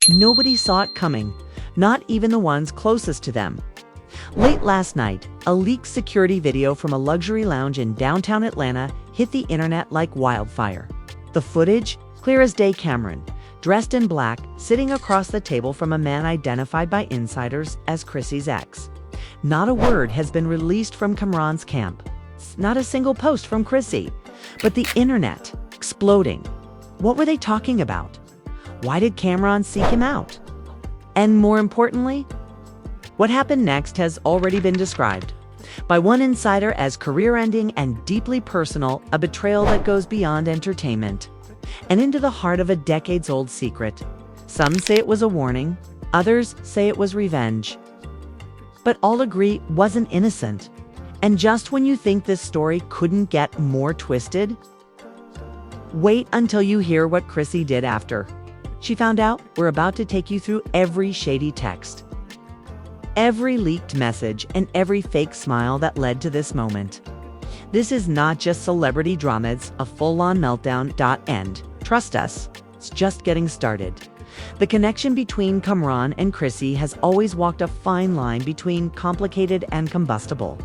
Nobody saw it coming, not even the ones closest to them. Late last night, a leaked security video from a luxury lounge in downtown Atlanta hit the internet like wildfire. The footage, clear as day. Camron, dressed in black, sitting across the table from a man identified by insiders as Chrissy's ex. Not a word has been released from Camron's camp. Not a single post from Chrissy. But the internet, exploding. What were they talking about? Why did Camron seek him out? And more importantly, what happened next has already been described by one insider as career-ending and deeply personal, a betrayal that goes beyond entertainment and into the heart of a decades-old secret. Some say it was a warning, others say it was revenge. But all agree wasn't innocent. And just when you think this story couldn't get more twisted, wait until you hear what Chrissy did after she found out. We're about to take you through every shady text, every leaked message, and every fake smile that led to this moment. This is not just celebrity drama, it's a full-on meltdown. End. Trust us, it's just getting started. The connection between Camron and Chrissy has always walked a fine line between complicated and combustible.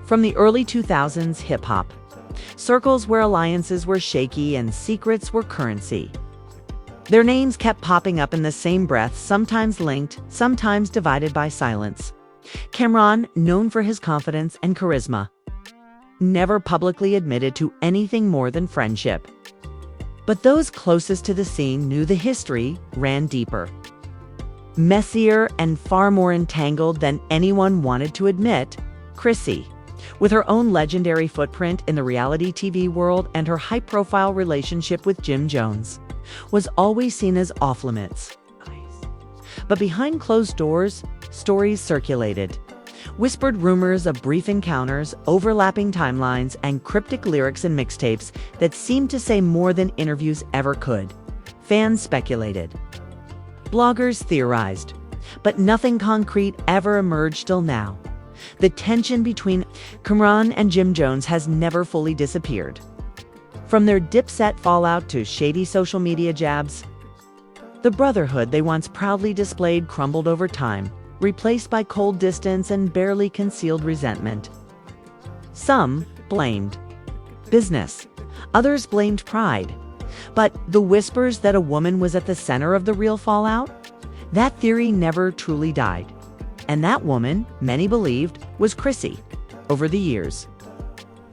From the early 2000s hip-hop, circles where alliances were shaky and secrets were currency. Their names kept popping up in the same breath, sometimes linked, sometimes divided by silence. Camron, known for his confidence and charisma, never publicly admitted to anything more than friendship. But those closest to the scene knew the history ran deeper, messier, and far more entangled than anyone wanted to admit. Chrissy, with her own legendary footprint in the reality TV world and her high-profile relationship with Jim Jones, was always seen as off-limits. But behind closed doors, stories circulated. Whispered rumors of brief encounters, overlapping timelines, and cryptic lyrics in mixtapes that seemed to say more than interviews ever could. Fans speculated. Bloggers theorized. But nothing concrete ever emerged till now. The tension between Camron and Jim Jones has never fully disappeared. From their Dipset fallout to shady social media jabs, the brotherhood they once proudly displayed crumbled over time, replaced by cold distance and barely concealed resentment. Some blamed business, others blamed pride. But the whispers that a woman was at the center of the real fallout? That theory never truly died. And that woman, many believed, was Chrissy. Over the years,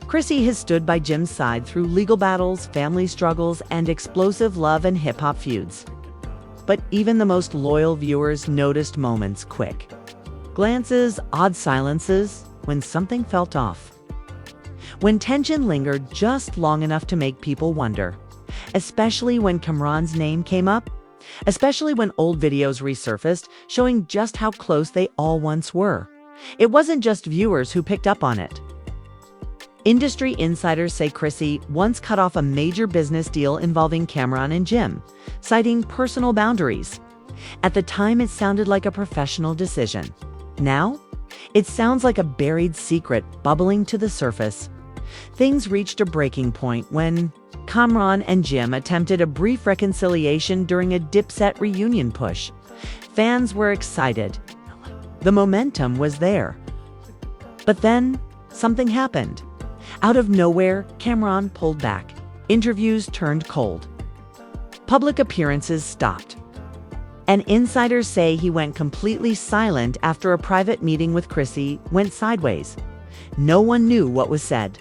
Chrissy has stood by Jim's side through legal battles, family struggles, and explosive love and hip-hop feuds. But even the most loyal viewers noticed moments, quick glances, odd silences, when something felt off. When tension lingered just long enough to make people wonder. Especially when Camron's name came up. Especially when old videos resurfaced, showing just how close they all once were. It wasn't just viewers who picked up on it. Industry insiders say Chrissy once cut off a major business deal involving Camron and Jim, citing personal boundaries. At the time, it sounded like a professional decision. Now, it sounds like a buried secret bubbling to the surface. Things reached a breaking point when Camron and Jim attempted a brief reconciliation during a Dipset reunion push. Fans were excited. The momentum was there. But then, something happened. Out of nowhere, Camron pulled back. Interviews turned cold. Public appearances stopped. And insiders say he went completely silent after a private meeting with Chrissy went sideways. No one knew what was said.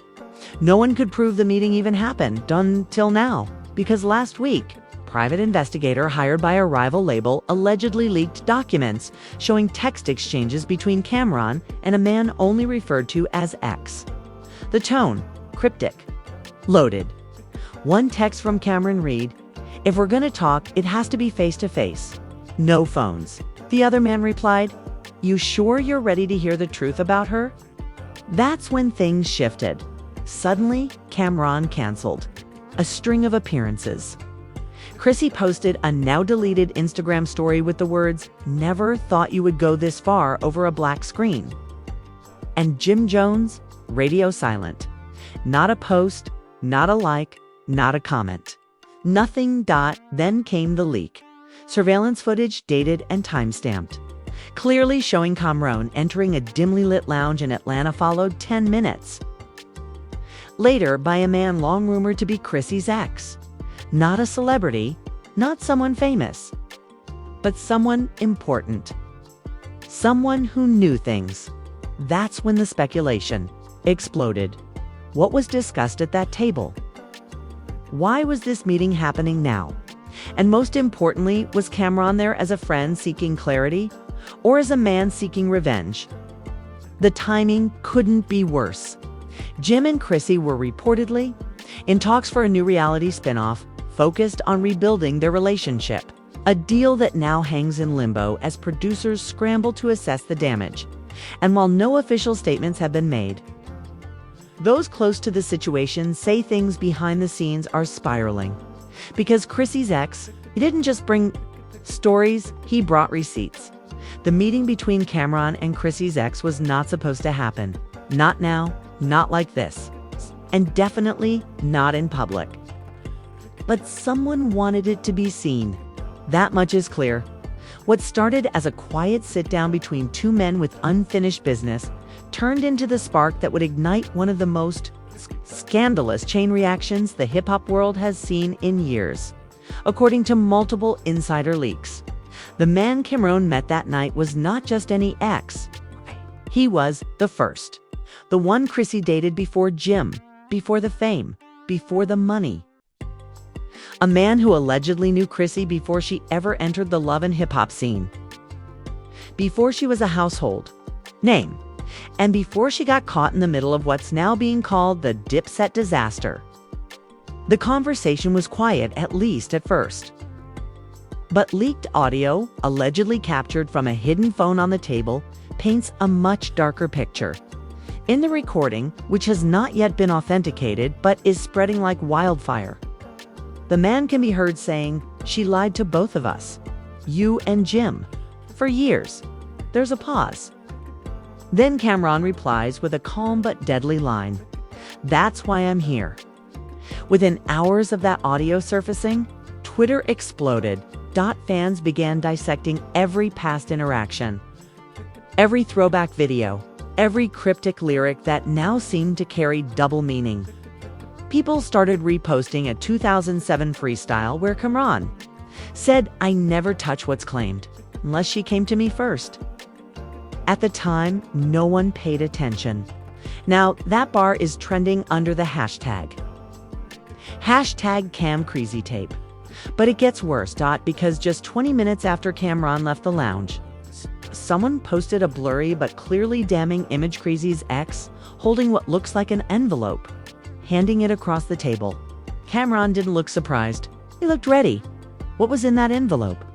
No one could prove the meeting even happened until now, because last week, a private investigator hired by a rival label allegedly leaked documents showing text exchanges between Camron and a man only referred to as X. The tone, cryptic, loaded. One text from Camron read, "If we're gonna talk, it has to be face-to-face. No phones." The other man replied, "You sure you're ready to hear the truth about her?" That's when things shifted. Suddenly, Camron canceled a string of appearances. Chrissy posted a now-deleted Instagram story with the words, "Never thought you would go this far over a black screen." And Jim Jones, radio silent. Not a post, not a like, not a comment. Nothing. Then came the leak. Surveillance footage dated and time-stamped, clearly showing Camron entering a dimly lit lounge in Atlanta, followed 10 minutes later by a man long rumored to be Chrissy's ex. Not a celebrity, not someone famous, but someone important. Someone who knew things. That's when the speculation exploded. What was discussed at that table? Why was this meeting happening now? And most importantly, was Camron there as a friend seeking clarity or as a man seeking revenge? The timing couldn't be worse. Jim and Chrissy were reportedly in talks for a new reality spinoff focused on rebuilding their relationship, a deal that now hangs in limbo as producers scramble to assess the damage. And while no official statements have been made, those close to the situation say things behind the scenes are spiraling. Because Chrissy's ex, he didn't just bring stories, he brought receipts. The meeting between Camron and Chrissy's ex was not supposed to happen. Not now, not like this, and definitely not in public. But someone wanted it to be seen. That much is clear. What started as a quiet sit-down between two men with unfinished business turned into the spark that would ignite one of the most scandalous chain reactions the hip-hop world has seen in years. According to multiple insider leaks, the man Camron met that night was not just any ex. He was the first. The one Chrissy dated before Jim, before the fame, before the money. A man who allegedly knew Chrissy before she ever entered the love and hip-hop scene. Before she was a household name. And before she got caught in the middle of what's now being called the Dipset disaster. The conversation was quiet, at least at first. But leaked audio, allegedly captured from a hidden phone on the table, paints a much darker picture. In the recording, which has not yet been authenticated but is spreading like wildfire, the man can be heard saying, "She lied to both of us, you and Jim, for years." There's a pause. Then Camron replies with a calm but deadly line, "That's why I'm here." Within hours of that audio surfacing, Twitter exploded. Fans began dissecting every past interaction, every throwback video, every cryptic lyric that now seemed to carry double meaning. People started reposting a 2007 freestyle where Camron said, "I never touch what's claimed, unless she came to me first." At the time, no one paid attention. Now, that bar is trending under the hashtag #CamCrazyTape. But it gets worse, because just 20 minutes after Camron left the lounge, someone posted a blurry but clearly damning image Chrissy's ex holding what looks like an envelope, handing it across the table. Camron didn't look surprised. He looked ready. What was in that envelope?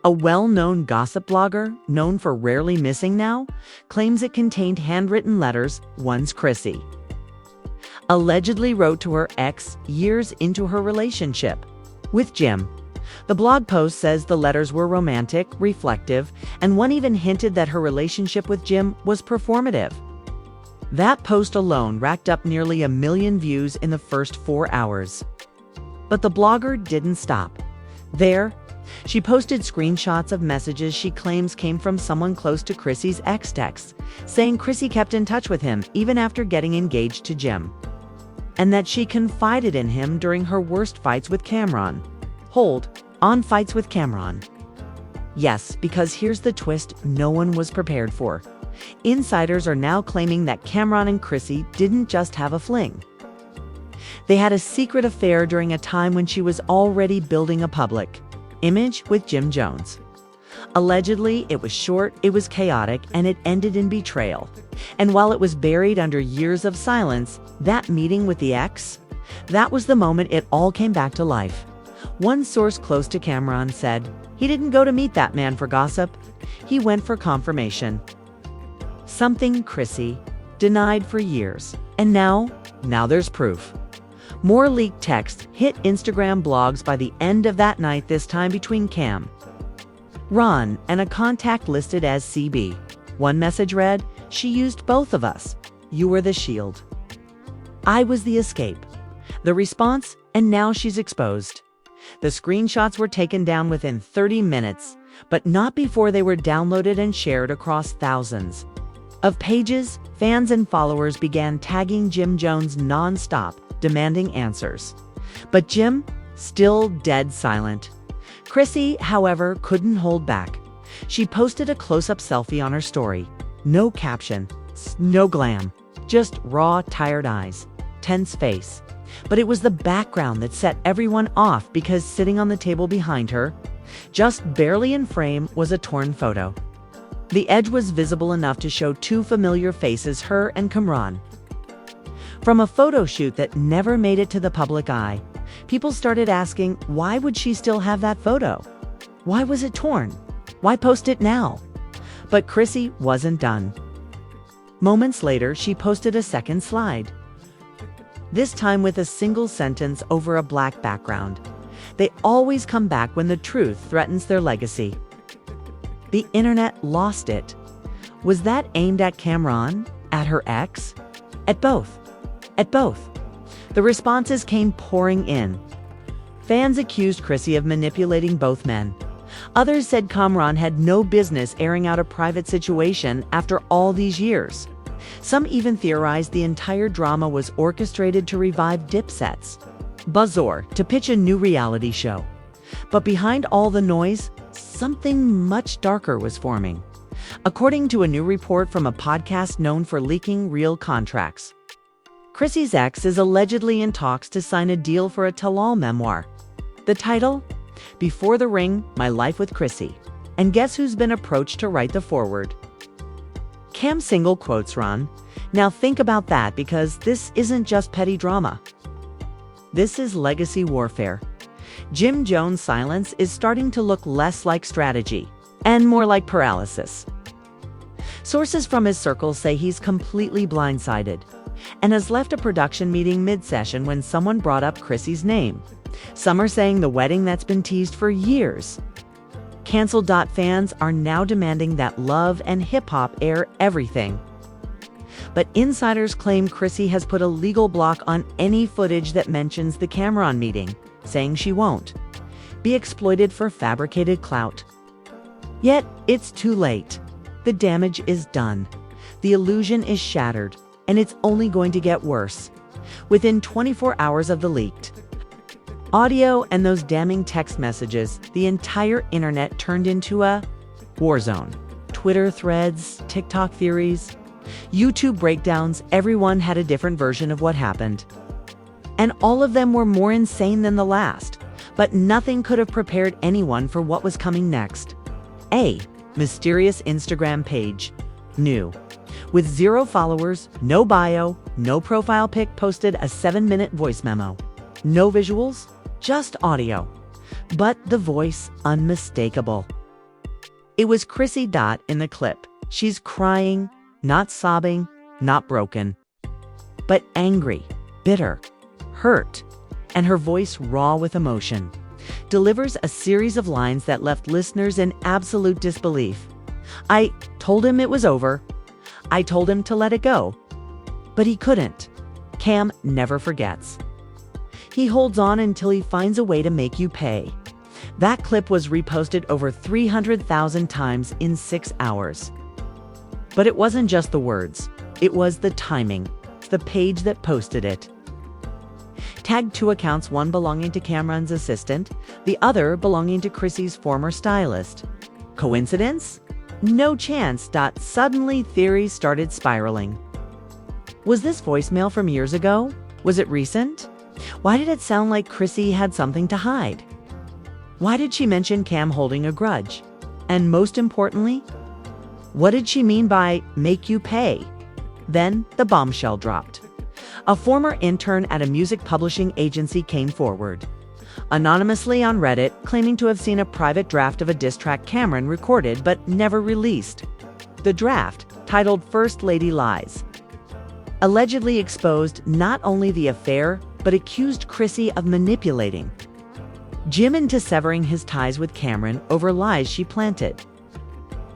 A well-known gossip blogger, known for rarely missing now, claims it contained handwritten letters once Chrissy allegedly wrote to her ex years into her relationship with Jim. The blog post says the letters were romantic, reflective, and one even hinted that her relationship with Jim was performative. That post alone racked up nearly 1 million views in the first 4 hours. But the blogger didn't stop there. She posted screenshots of messages she claims came from someone close to Chrissy's ex-text, saying Chrissy kept in touch with him even after getting engaged to Jim, and that she confided in him during her worst fights with Camron. Hold on, fights with Camron. Yes, because here's the twist no one was prepared for. Insiders are now claiming that Camron and Chrissy didn't just have a fling. They had a secret affair during a time when she was already building a public image with Jim Jones. Allegedly, it was short, it was chaotic, and it ended in betrayal. And while it was buried under years of silence, that meeting with the ex, that was the moment it all came back to life. One source close to Camron said, he didn't go to meet that man for gossip. He went for confirmation. Something Chrissy denied for years. And now there's proof. More leaked text hit Instagram blogs by the end of that night, this time between Cam, Ron, and a contact listed as CB. One message read, "She used both of us. You were the shield. I was the escape." The response, "And now she's exposed." The screenshots were taken down within 30 minutes, but not before they were downloaded and shared across thousands of pages. Fans and followers began tagging Jim Jones nonstop, demanding answers. But Jim, still dead silent. Chrissy, however, couldn't hold back. She posted a close-up selfie on her story. No caption, no glam, just raw, tired eyes, tense face. But it was the background that set everyone off, because sitting on the table behind her, just barely in frame, was a torn photo. The edge was visible enough to show two familiar faces, her and Camron. From a photo shoot that never made it to the public eye, people started asking, why would she still have that photo? Why was it torn? Why post it now? But Chrissy wasn't done. Moments later, she posted a second slide, this time with a single sentence over a black background. They always come back when the truth threatens their legacy. The internet lost it. Was that aimed at Camron? At her ex? At both? At both. The responses came pouring in. Fans accused Chrissy of manipulating both men. Others said Camron had no business airing out a private situation after all these years. Some even theorized the entire drama was orchestrated to revive Dipset's Buzzor to pitch a new reality show. But behind all the noise, something much darker was forming. According to a new report from a podcast known for leaking real contracts, Chrissy's ex is allegedly in talks to sign a deal for a tell-all memoir. The title? Before the Ring, My Life with Chrissy. And guess who's been approached to write the foreword? Cam single quotes run. Now think about that, because this isn't just petty drama. This is legacy warfare. Jim Jones' silence is starting to look less like strategy and more like paralysis. Sources from his circle say he's completely blindsided and has left a production meeting mid-session when someone brought up Chrissy's name. Some are saying the wedding that's been teased for years. Cancel. Fans are now demanding that Love and Hip Hop air everything. But insiders claim Chrissy has put a legal block on any footage that mentions the Camron meeting, saying she won't be exploited for fabricated clout. Yet, it's too late. The damage is done. The illusion is shattered, and it's only going to get worse. Within 24 hours of the leaked audio and those damning text messages, the entire internet turned into a war zone. Twitter threads, TikTok theories, YouTube breakdowns, everyone had a different version of what happened. And all of them were more insane than the last, but nothing could have prepared anyone for what was coming next. A mysterious Instagram page, new, with 0 followers, no bio, no profile pic, posted a 7-minute voice memo. No visuals, just audio, but the voice unmistakable. It was Chrissy. In the clip, she's crying, not sobbing, not broken, but angry, bitter, hurt, and her voice raw with emotion. Delivers a series of lines that left listeners in absolute disbelief. I told him it was over. I told him to let it go. But he couldn't. Cam never forgets. He holds on until he finds a way to make you pay. That clip was reposted over 300,000 times in 6 hours. But it wasn't just the words. It was the timing, the page that posted it. Tagged 2 accounts, one belonging to Camron's assistant, the other belonging to Chrissy's former stylist. Coincidence? No chance. Suddenly, theories started spiraling. Was this voicemail from years ago? Was it recent? Why did it sound like Chrissy had something to hide? Why did she mention Cam holding a grudge? And most importantly, what did she mean by make you pay? Then the bombshell dropped. A former intern at a music publishing agency came forward, anonymously on Reddit, claiming to have seen a private draft of a diss track Camron recorded but never released. The draft, titled First Lady Lies, allegedly exposed not only the affair, but accused Chrissy of manipulating Jim into severing his ties with Camron over lies she planted.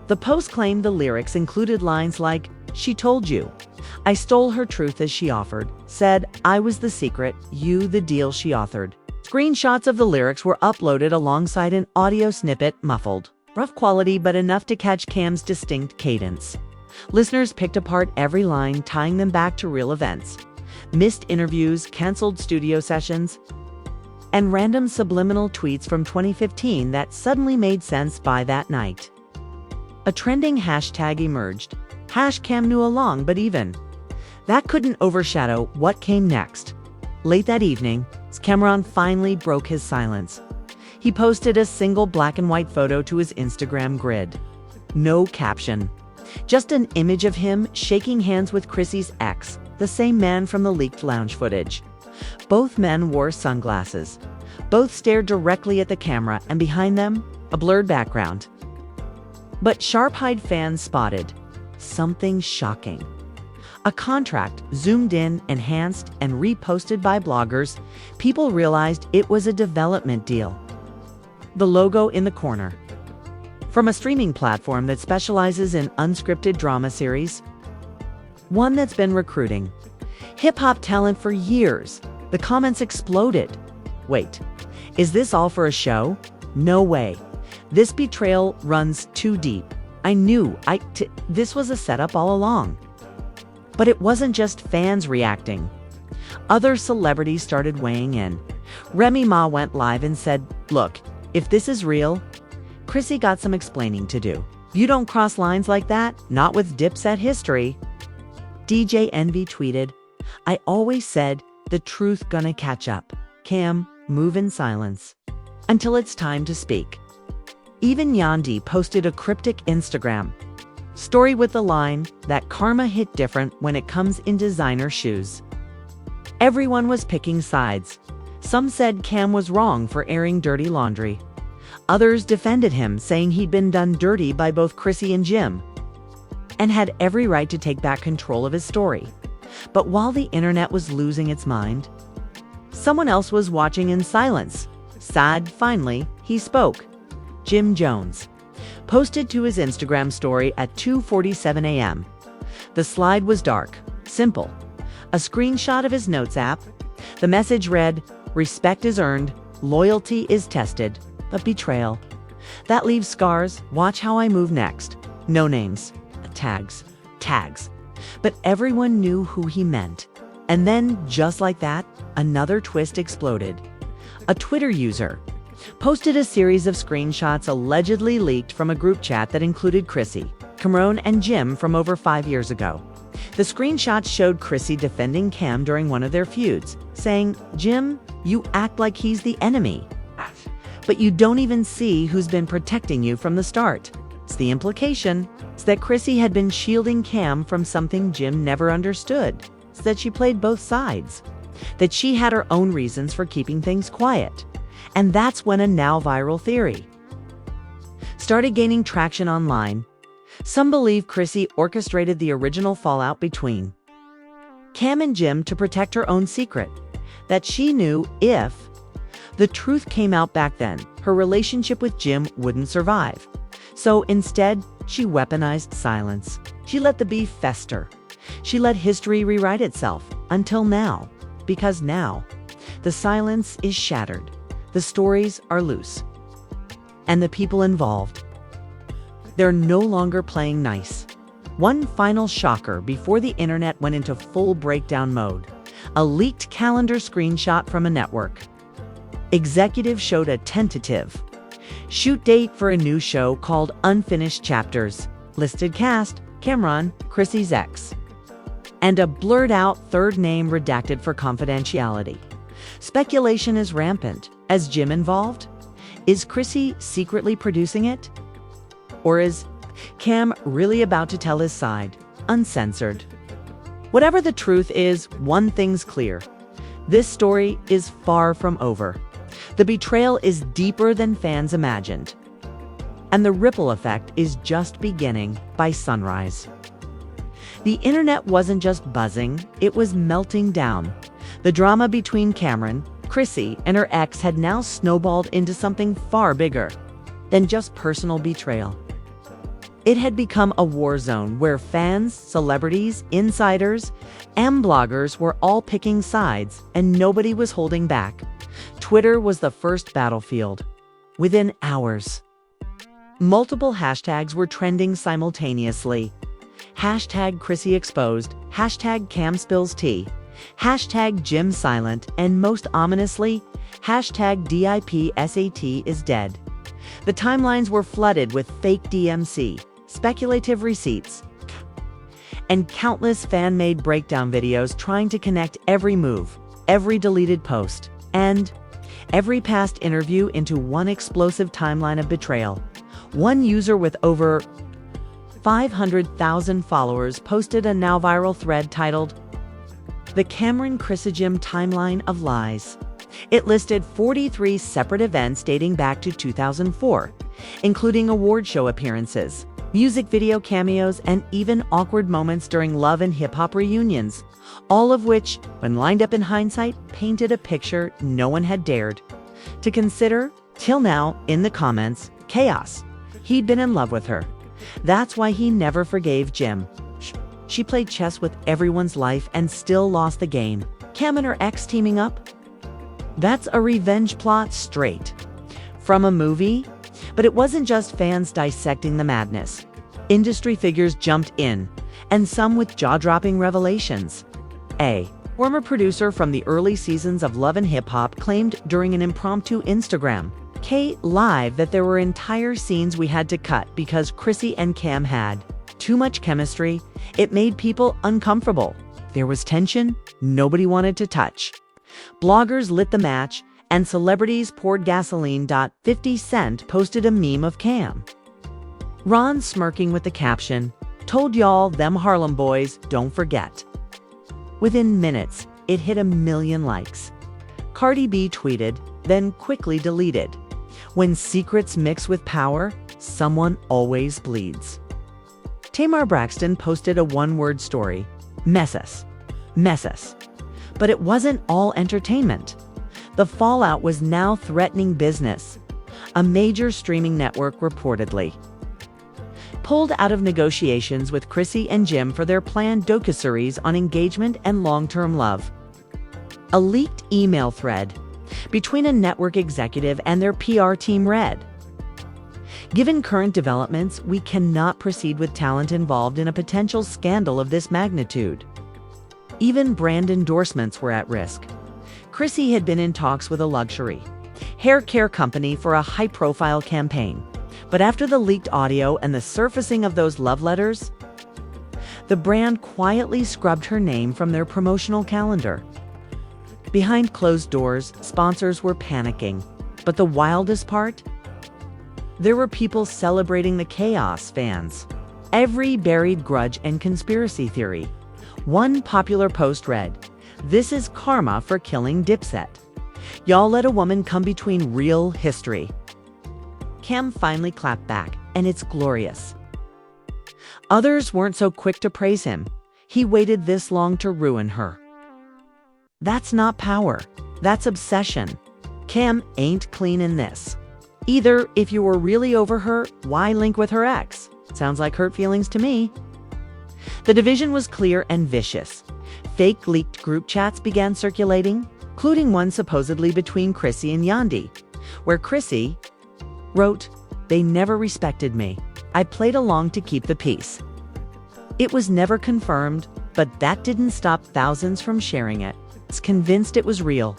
The post claimed the lyrics included lines like, "She told you. I stole her truth as she offered, said I was the secret, you the deal she authored." Screenshots of the lyrics were uploaded alongside an audio snippet, muffled. Rough quality, but enough to catch Cam's distinct cadence. Listeners picked apart every line, tying them back to real events. Missed interviews, canceled studio sessions, and random subliminal tweets from 2015 that suddenly made sense by that night. A trending hashtag emerged. #Cam knew along, but even. That couldn't overshadow what came next. Late that evening, Camron finally broke his silence. He posted a single black and white photo to his Instagram grid. No caption. Just an image of him shaking hands with Chrissy's ex, the same man from the leaked lounge footage. Both men wore sunglasses. Both stared directly at the camera, and behind them, a blurred background. But sharp-eyed fans spotted something shocking. A contract zoomed in, enhanced, and reposted by bloggers. People realized it was a development deal. The logo in the corner. From a streaming platform that specializes in unscripted drama series. One that's been recruiting hip-hop talent for years. The comments exploded. Wait, is this all for a show? No way. This betrayal runs too deep. I knew this was a setup all along. But it wasn't just fans reacting. Other celebrities started weighing in. Remy Ma went live and said, "Look, if this is real, Chrissy got some explaining to do. You don't cross lines like that, not with Dipset history." DJ Envy tweeted, "I always said the truth gonna catch up. Cam, move in silence until it's time to speak." Even Yandi posted a cryptic Instagram story with the line that karma hit different when it comes in designer shoes. Everyone was picking sides. Some said Cam was wrong for airing dirty laundry. Others defended him, saying he'd been done dirty by both Chrissy and Jim, and had every right to take back control of his story. But while the internet was losing its mind, someone else was watching in silence. Sad, finally, he spoke. Jim Jones posted to his Instagram story at 2:47 a.m. The slide was dark, simple. A screenshot of his notes app. The message read, "Respect is earned, loyalty is tested, but betrayal. That leaves scars. Watch how I move next." No names. Tags. But everyone knew who he meant. And then, just like that, another twist exploded. A Twitter user posted a series of screenshots allegedly leaked from a group chat that included Chrissy, Camron, and Jim from over 5 years ago. The screenshots showed Chrissy defending Cam during one of their feuds, saying, "Jim, you act like he's the enemy, but you don't even see who's been protecting you from the start." It's the implication is that Chrissy had been shielding Cam from something Jim never understood. It's that she played both sides, that she had her own reasons for keeping things quiet. And that's when a now viral theory started gaining traction online. Some believe Chrissy orchestrated the original fallout between Cam and Jim to protect her own secret, that she knew if the truth came out back then, her relationship with Jim wouldn't survive. So instead, she weaponized silence. She let the beef fester. She let history rewrite itself until now, because now the silence is shattered. The stories are loose. And the people involved, they're no longer playing nice. One final shocker before the internet went into full breakdown mode. A leaked calendar screenshot from a network. Executives showed a tentative shoot date for a new show called Unfinished Chapters. Listed cast, Camron, Chrissy's ex. And a blurred out third name redacted for confidentiality. Speculation is rampant. Is Jim involved? Is Chrissy secretly producing it? Or is Cam really about to tell his side, uncensored? Whatever the truth is, one thing's clear. This story is far from over. The betrayal is deeper than fans imagined. And the ripple effect is just beginning by sunrise. The internet wasn't just buzzing, it was melting down. The drama between Camron, Chrissy, and her ex had now snowballed into something far bigger than just personal betrayal. It had become a war zone where fans, celebrities, insiders, and bloggers were all picking sides, and nobody was holding back. Twitter was the first battlefield. Within hours, multiple hashtags were trending simultaneously. Hashtag Chrissy exposed, hashtag Cam spills tea, hashtag Jim silent, and most ominously, hashtag DIPSAT is dead. The timelines were flooded with fake DMC, speculative receipts, and countless fan-made breakdown videos trying to connect every move, every deleted post, and every past interview into one explosive timeline of betrayal. One user with over 500,000 followers posted a now viral thread titled, "The Camron Chrissy Timeline of Lies." It listed 43 separate events dating back to 2004, including award show appearances, music video cameos, and even awkward moments during Love and Hip Hop reunions, all of which, when lined up in hindsight, painted a picture no one had dared to consider. Till now, in the comments, chaos. He'd been in love with her. That's why he never forgave Jim. She played chess with everyone's life and still lost the game. Cam and her ex teaming up? That's a revenge plot straight from a movie. But it wasn't just fans dissecting the madness. Industry figures jumped in, and some with jaw-dropping revelations. A former producer from the early seasons of Love and Hip Hop claimed during an impromptu Instagram Live that there were entire scenes we had to cut because Chrissy and Cam had too much chemistry. It made people uncomfortable. There was tension nobody wanted to touch. Bloggers lit the match, and celebrities poured gasoline. 50 Cent posted a meme of Cam. Ron smirking with the caption, "Told y'all them Harlem boys, don't forget." Within minutes, it hit 1 million likes. Cardi B tweeted, then quickly deleted. When secrets mix with power, someone always bleeds. Tamar Braxton posted a one-word story, "Mess us. Mess us." But it wasn't all entertainment. The fallout was now threatening business. A major streaming network reportedly pulled out of negotiations with Chrissy and Jim for their planned docuseries on engagement and long-term love. A leaked email thread between a network executive and their PR team read, "Given current developments, we cannot proceed with talent involved in a potential scandal of this magnitude." Even brand endorsements were at risk. Chrissy had been in talks with a luxury hair care company for a high-profile campaign. But after the leaked audio and the surfacing of those love letters, the brand quietly scrubbed her name from their promotional calendar. Behind closed doors, sponsors were panicking. But the wildest part? There were people celebrating the chaos, fans. Every buried grudge and conspiracy theory. One popular post read, "This is karma for killing Dipset. Y'all let a woman come between real history." Cam finally clapped back, and it's glorious. Others weren't so quick to praise him. He waited this long to ruin her. That's not power. That's obsession. Cam ain't clean in this. Either, if you were really over her, why link with her ex? Sounds like hurt feelings to me. The division was clear and vicious. Fake leaked group chats began circulating, including one supposedly between Chrissy and Yandi, where Chrissy wrote, "They never respected me. I played along to keep the peace." It was never confirmed, but that didn't stop thousands from sharing it. It's convinced it was real.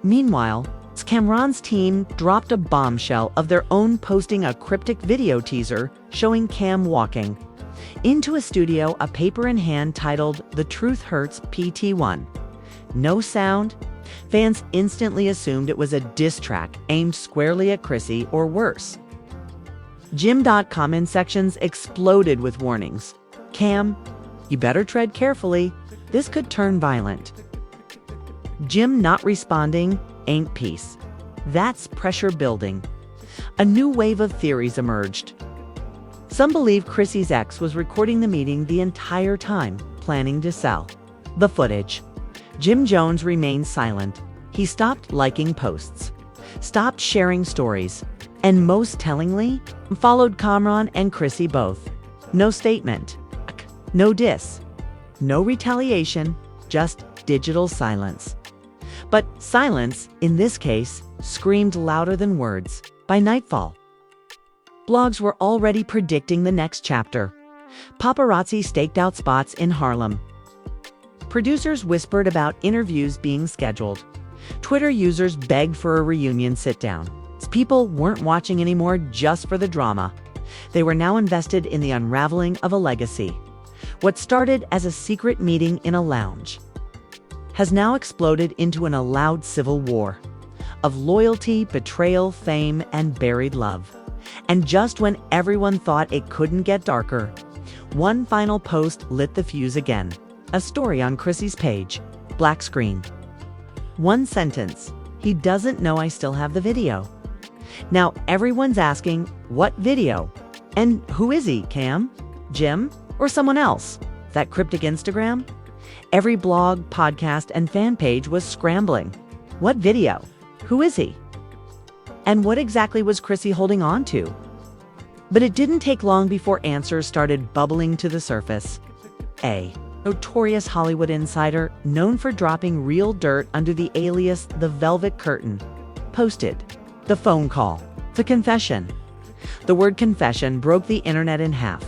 Meanwhile, Camron's team dropped a bombshell of their own, posting a cryptic video teaser showing Cam walking into a studio, a paper in hand titled "The Truth Hurts PT1. No sound. Fans instantly assumed it was a diss track aimed squarely at Chrissy, or worse. Jim.com sections exploded with warnings. "Cam, you better tread carefully. This could turn violent." Jim not responding ain't peace. That's pressure building. A new wave of theories emerged. Some believe Chrissy's ex was recording the meeting the entire time, planning to sell the footage. Jim Jones remained silent. He stopped liking posts, stopped sharing stories, and most tellingly, followed Camron and Chrissy both. No statement, no diss, no retaliation, just digital silence. But silence, in this case, screamed louder than words. By nightfall, blogs were already predicting the next chapter. Paparazzi staked out spots in Harlem. Producers whispered about interviews being scheduled. Twitter users begged for a reunion sit-down. People weren't watching anymore just for the drama. They were now invested in the unraveling of a legacy. What started as a secret meeting in a lounge has now exploded into an allowed civil war of loyalty, betrayal, fame, and buried love. And just when everyone thought it couldn't get darker, one final post lit the fuse again. A story on Chrissy's page. Black screen. One sentence. He doesn't know I still have the video. Now everyone's asking, what video? And who is he, Cam? Jim? Or someone else? That cryptic Instagram? Every blog, podcast, and fan page was scrambling. What video? Who is he? And what exactly was Chrissy holding on to? But it didn't take long before answers started bubbling to the surface. A notorious Hollywood insider, known for dropping real dirt under the alias The Velvet Curtain, posted the phone call, the confession. The word confession broke the internet in half,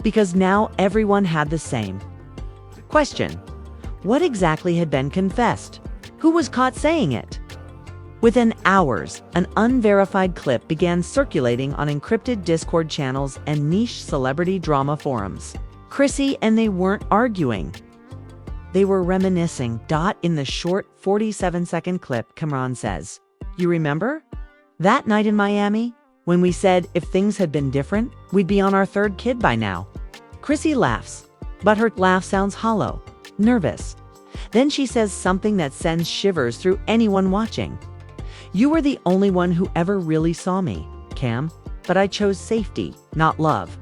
because now everyone had the same question. What exactly had been confessed? Who was caught saying it? Within hours, an unverified clip began circulating on encrypted Discord channels and niche celebrity drama forums. Chrissy and they weren't arguing. They were reminiscing. In the short 47-second clip, Camron says, "You remember? That night in Miami, when we said if things had been different, we'd be on our third kid by now." Chrissy laughs, but her laugh sounds hollow, nervous. Then she says something that sends shivers through anyone watching. "You were the only one who ever really saw me, Cam, but I chose safety, not love."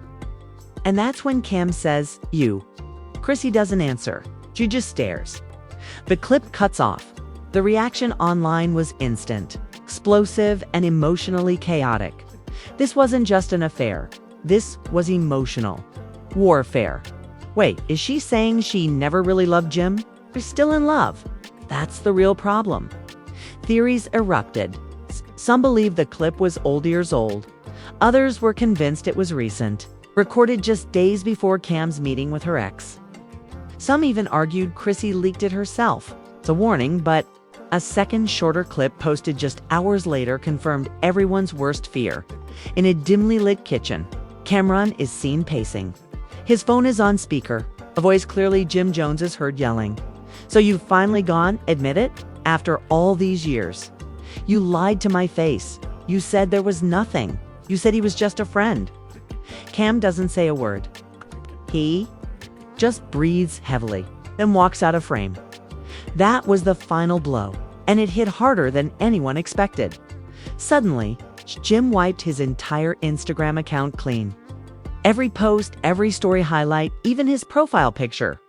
And that's when Cam says, "You." Chrissy doesn't answer. She just stares. The clip cuts off. The reaction online was instant, explosive, and emotionally chaotic. This wasn't just an affair. This was emotional warfare. Wait, is she saying she never really loved Jim? They're still in love. That's the real problem. Theories erupted. Some believed the clip was years old. Others were convinced it was recent, recorded just days before Cam's meeting with her ex. Some even argued Chrissy leaked it herself. It's a warning, but a second shorter clip posted just hours later confirmed everyone's worst fear. In a dimly lit kitchen, Camron is seen pacing. His phone is on speaker. A voice clearly Jim Jones is heard yelling, "So you've finally gone, admit it? After all these years. You lied to my face. You said there was nothing. You said he was just a friend." Cam doesn't say a word. He just breathes heavily, then walks out of frame. That was the final blow, and it hit harder than anyone expected. Suddenly, Jim wiped his entire Instagram account clean. Every post, every story highlight, even his profile picture,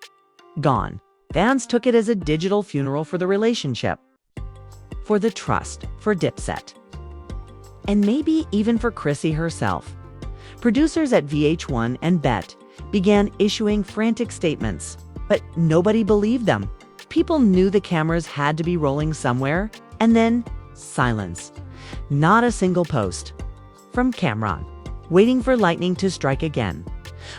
gone. Fans took it as a digital funeral for the relationship, for the trust, for Dipset, and maybe even for Chrissy herself. Producers at VH1 and BET began issuing frantic statements, but nobody believed them. People knew the cameras had to be rolling somewhere, and then silence. Not a single post from Camron, waiting for lightning to strike again.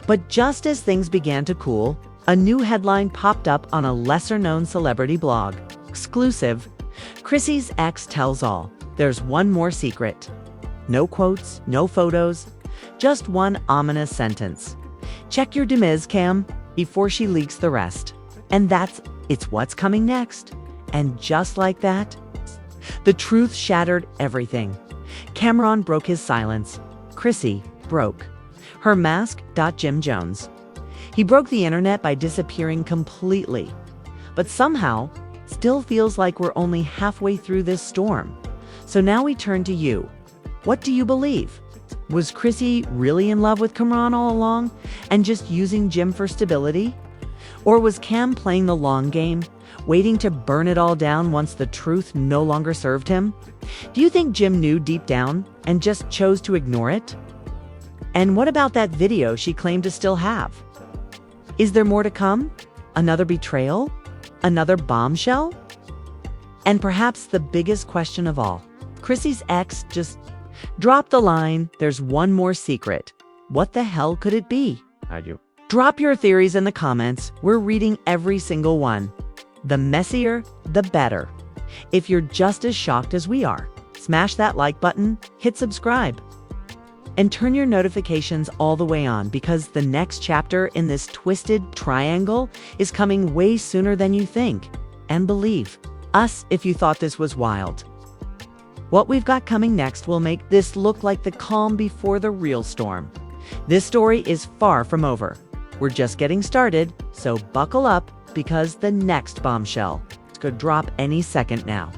But just as things began to cool, a new headline popped up on a lesser-known celebrity blog. Exclusive. Chrissy's ex tells all. There's one more secret. No quotes, no photos, just one ominous sentence. Check your demise, Cam, before she leaks the rest. And it's what's coming next. And just like that, the truth shattered everything. Camron broke his silence. Chrissy broke her mask. Jim Jones. He broke the internet by disappearing completely. But somehow, still feels like we're only halfway through this storm. So now we turn to you. What do you believe? Was Chrissy really in love with Camron all along and just using Jim for stability? Or was Cam playing the long game, waiting to burn it all down once the truth no longer served him? Do you think Jim knew deep down and just chose to ignore it? And what about that video she claimed to still have? Is there more to come? Another betrayal? Another bombshell? And perhaps the biggest question of all, Chrissy's ex just dropped the line, "There's one more secret." What the hell could it be? Drop your theories in the comments. We're reading every single one. The messier, the better. If you're just as shocked as we are, smash that like button, hit subscribe, and turn your notifications all the way on, because the next chapter in this twisted triangle is coming way sooner than you think. And believe us if you thought this was wild. What we've got coming next will make this look like the calm before the real storm. This story is far from over. We're just getting started, so buckle up, because the next bombshell could drop any second now.